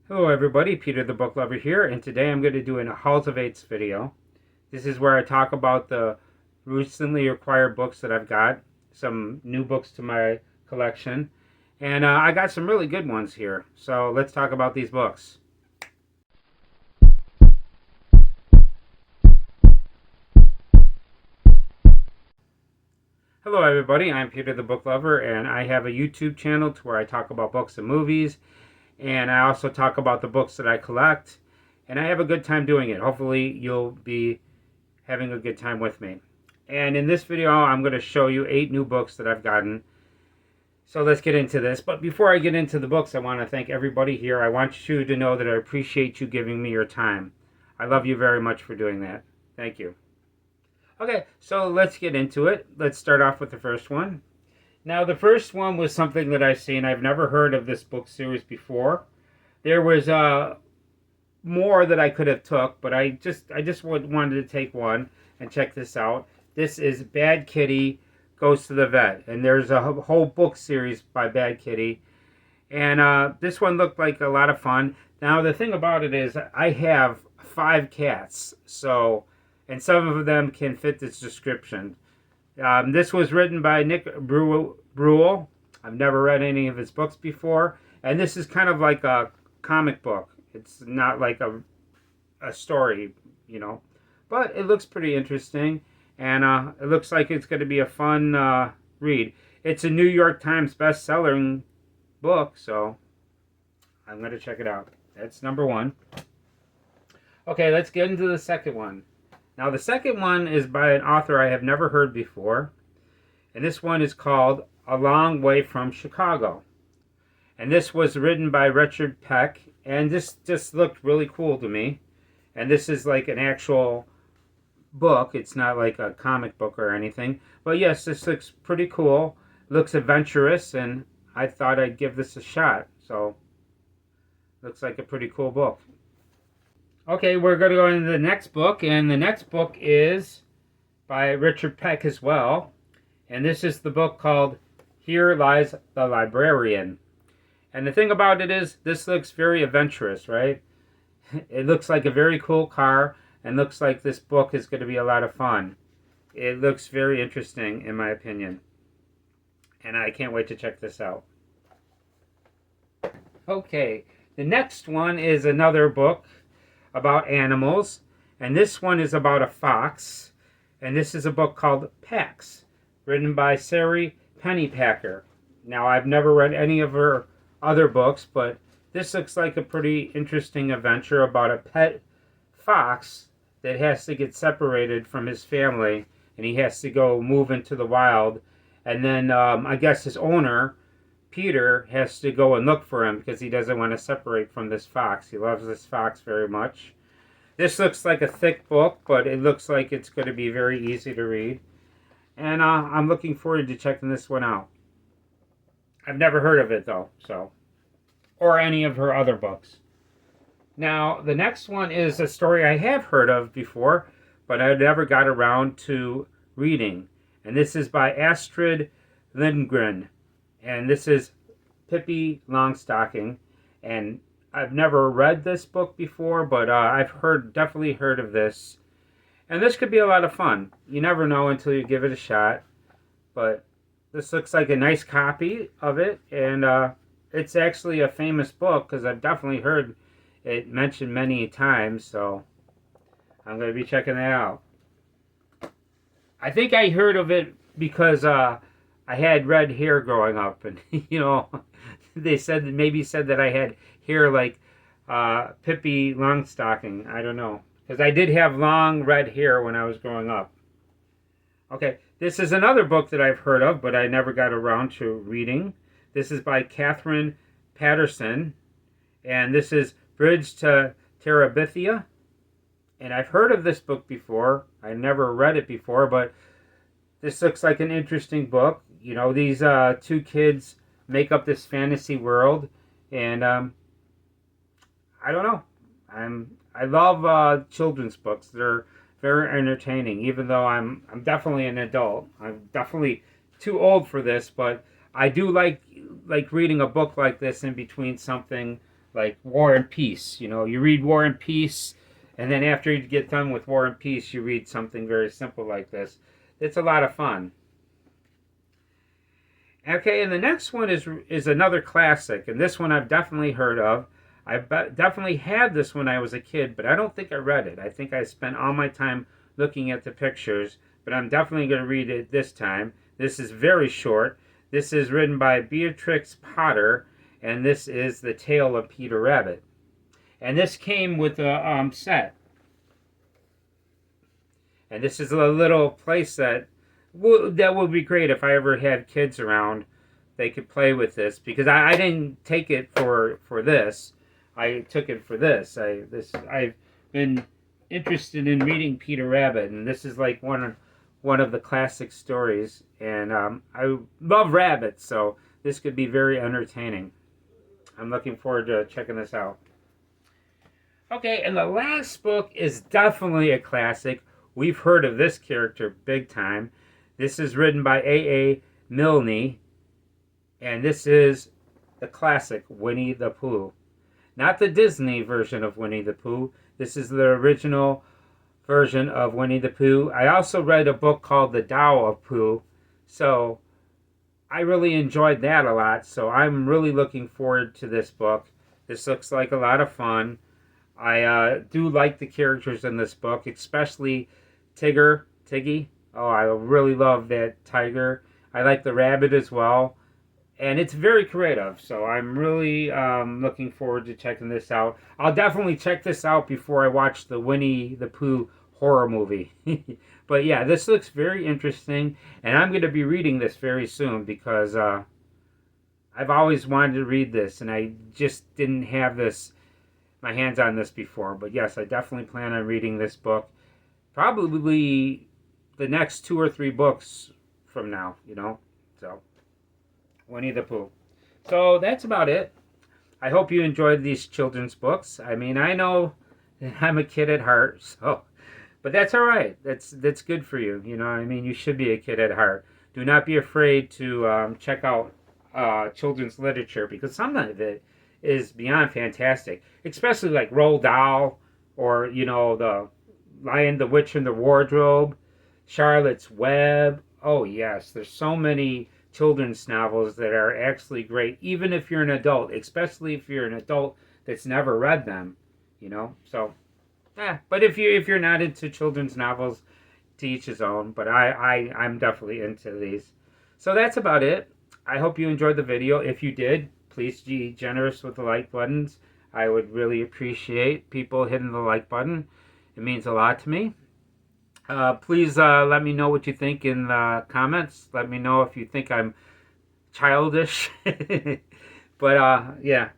Hello everybody, Peter the Book Lover here, and today I'm going to do a Halls of Eights video. This is where I talk about the recently acquired books that I've got, some new books to my collection, and I got some really good ones here, so let's talk about these books. Hello everybody, I'm Peter the Book Lover, and I have a YouTube channel to where I talk about books and movies, and I also talk about the books that I collect, and I have a good time doing it. Hopefully you'll be having a good time with me. And in this video I'm going to show you 8 new books that I've gotten. So let's get into this. But before I get into the books, I want to thank everybody here. I want you to know that I appreciate you giving me your time. I love you very much for doing that. Thank you. Okay, so let's get into it. Let's start off with the first one. Now, the first one was something that I've seen. I've never heard of this book series before. There was more that I could have took, but I just wanted to take one and check this out. This is Bad Kitty Goes to the Vet, and there's a whole book series by Bad Kitty, and this one looked like a lot of fun. Now, the thing about it is I have 5 cats, so, and some of them can fit this description. This was written by Nick Bruel. I've never read any of his books before. And this is kind of like a comic book. It's not like a story, you know. But it looks pretty interesting. And it looks like it's going to be a fun read. It's a New York Times best-selling book, so I'm going to check it out. That's number 1. Okay, let's get into the second one. Now, the second one is by an author I have never heard before, and this one is called A Long Way from Chicago. And this was written by Richard Peck, and this just looked really cool to me. And this is like an actual book. It's not like a comic book or anything. But yes, this looks pretty cool. Looks adventurous, and I thought I'd give this a shot. So, looks like a pretty cool book. Okay, we're going to go into the next book, and the next book is by Richard Peck as well. And this is the book called Here Lies the Librarian. And the thing about it is, this looks very adventurous, right? It looks like a very cool car, and looks like this book is going to be a lot of fun. It looks very interesting, in my opinion. And I can't wait to check this out. Okay, the next one is another book about animals, and this one is about a fox, and this is a book called Pax, written by Sari Pennypacker. Now, I've never read any of her other books, but this looks like a pretty interesting adventure about a pet fox that has to get separated from his family, and he has to go move into the wild, and then I guess his owner, Peter, has to go and look for him because he doesn't want to separate from this fox. He loves this fox very much. This looks like a thick book, but it looks like it's going to be very easy to read. And I'm looking forward to checking this one out. I've never heard of it, though, so, or any of her other books. Now, the next one is a story I have heard of before, but I never got around to reading. And this is by Astrid Lindgren. And this is Pippi Longstocking, and I've never read this book before, but I've definitely heard of this, and this could be a lot of fun. You never know until you give it a shot, but this looks like a nice copy of it, and it's actually a famous book because I've definitely heard it mentioned many times, so I'm going to be checking that out. I think I heard of it because I had red hair growing up, and, you know, they said that I had hair like Pippi Longstocking. I don't know, because I did have long red hair when I was growing up. Okay, this is another book that I've heard of, but I never got around to reading. This is by Catherine Patterson, and this is Bridge to Terabithia. And I've heard of this book before. I never read it before, but this looks like an interesting book. You know, these 2 kids make up this fantasy world, and I don't know. I love children's books. They're very entertaining, even though I'm definitely an adult. I'm definitely too old for this, but I do like reading a book like this in between something like War and Peace. You know, you read War and Peace, and then after you get done with War and Peace, you read something very simple like this. It's a lot of fun. Okay, and the next one is another classic, and this one I've definitely heard of. Definitely had this when I was a kid, but I don't think I read it. I think I spent all my time looking at the pictures, but I'm definitely going to read it this time. This is very short. This is written by Beatrix Potter, and this is The Tale of Peter Rabbit. And this came with a set. And this is a little play set that would be great if I ever had kids around. They could play with this because I didn't take it for this. I took it for this. I've been interested in reading Peter Rabbit, and this is like one of the classic stories. And I love rabbits, so this could be very entertaining. I'm looking forward to checking this out. Okay, and the last book is definitely a classic. We've heard of this character big time. This is written by A.A. Milne, and this is the classic Winnie the Pooh. Not the Disney version of Winnie the Pooh. This is the original version of Winnie the Pooh. I also read a book called The Tao of Pooh, so I really enjoyed that a lot. So I'm really looking forward to this book. This looks like a lot of fun. I do like the characters in this book, especially Tiggy. Oh, I really love that tiger. I like the rabbit as well. And it's very creative, so I'm really looking forward to checking this out. I'll definitely check this out before I watch the Winnie the Pooh horror movie. But yeah, this looks very interesting, and I'm going to be reading this very soon because I've always wanted to read this, and I just didn't have my hands on this before. But yes, I definitely plan on reading this book. Probably the next 2 or 3 books from now, So, Winnie the Pooh. So that's about it. I hope you enjoyed these children's books. I mean, I know I'm a kid at heart, but that's all right. That's good for you. I mean, you should be a kid at heart. Do not be afraid to check out children's literature because some of it is beyond fantastic. Especially like Roald Dahl or the Lion, the Witch, and the Wardrobe, Charlotte's Web. Oh yes, there's so many children's novels that are actually great, even if you're an adult, especially if you're an adult that's never read them, So, but if you're not into children's novels, to each his own. But I'm definitely into these. So that's about it. I hope you enjoyed the video. If you did, please be generous with the like buttons. I would really appreciate people hitting the like button. It means a lot to me. Please let me know what you think in the comments. Let me know if you think I'm childish. But yeah.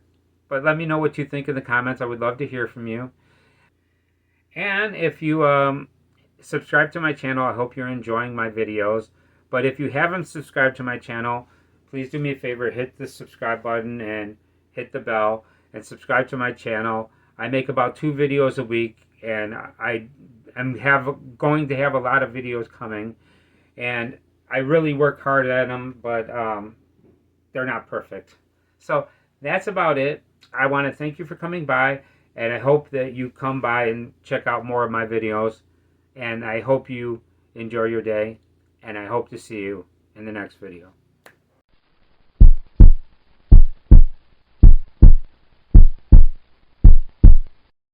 But let me know what you think in the comments. I would love to hear from you. And if you subscribe to my channel, I hope you're enjoying my videos. But if you haven't subscribed to my channel, please do me a favor. Hit the subscribe button and hit the bell. And subscribe to my channel. I make about 2 videos a week. And I'm going to have a lot of videos coming, and I really work hard at them, but they're not perfect. So that's about it. I want to thank you for coming by, and I hope that you come by and check out more of my videos, and I hope you enjoy your day, and I hope to see you in the next video.